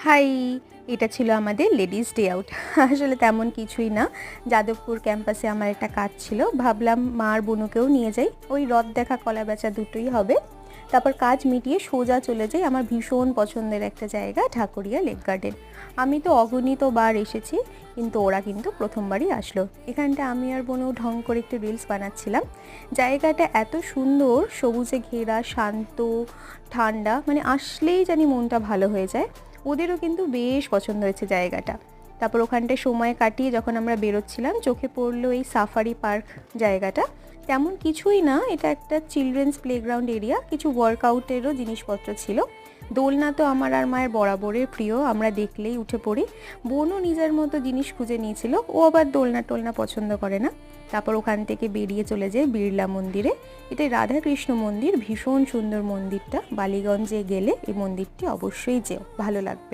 High! এটা ছিল আমাদের লেডিস ডে আউট। আসলে তেমন কিছুই না। যাদবপুর ক্যাম্পাসে আমার একটা কাজ ছিল। ভাবলাম মা আর বুনুকেও নিয়ে যাই। ওই রথ দেখা কলা বেচা দুটোই হবে। তারপর কাজ মিটিয়ে সোজা চলে যাই আমার ভীষণ পছন্দের একটা জায়গা ঢাকুরিয়া লেক গার্ডেন। আমি তো অগণিত বার এসেছি, কিন্তু ওরা কিন্তু প্রথমবারই আসলো। এখানটা আমি আর বোনু ঢং করে একটু রিলস বানাচ্ছিলাম। জায়গাটা এত সুন্দর, সবুজে ঘেরা, শান্ত, ঠান্ডা, মানে আসলেই জানি মনটা ভালো হয়ে যায়। ওদেরও কিন্তু বেশ পছন্দ হয়েছে জায়গাটা। তারপর ওখানটায় সময় কাটিয়ে যখন আমরা বেরোচ্ছিলাম, চোখে পড়লো এই সাফারি পার্ক জায়গাটা। তেমন কিছুই না, এটা একটা চিলড্রেন্স প্লেগ্রাউন্ড এরিয়া, কিছু ওয়ার্কআউটেরও জিনিসপত্র ছিল। দোলনা তো আমার আর মায়ের বরাবরের প্রিয়, আমরা দেখলেই উঠে পড়ি। বোনও নিজের মতো জিনিস খুঁজে নিয়েছিল, ও আবার দোলনা টোলনা পছন্দ করে না। তারপর ওখান থেকে বেরিয়ে চলে যায় বিড়লা মন্দিরে। এটা রাধাকৃষ্ণ মন্দির, ভীষণ সুন্দর মন্দিরটা। বালিগঞ্জে গেলে এই মন্দিরটি অবশ্যই যেও, ভালো লাগবে।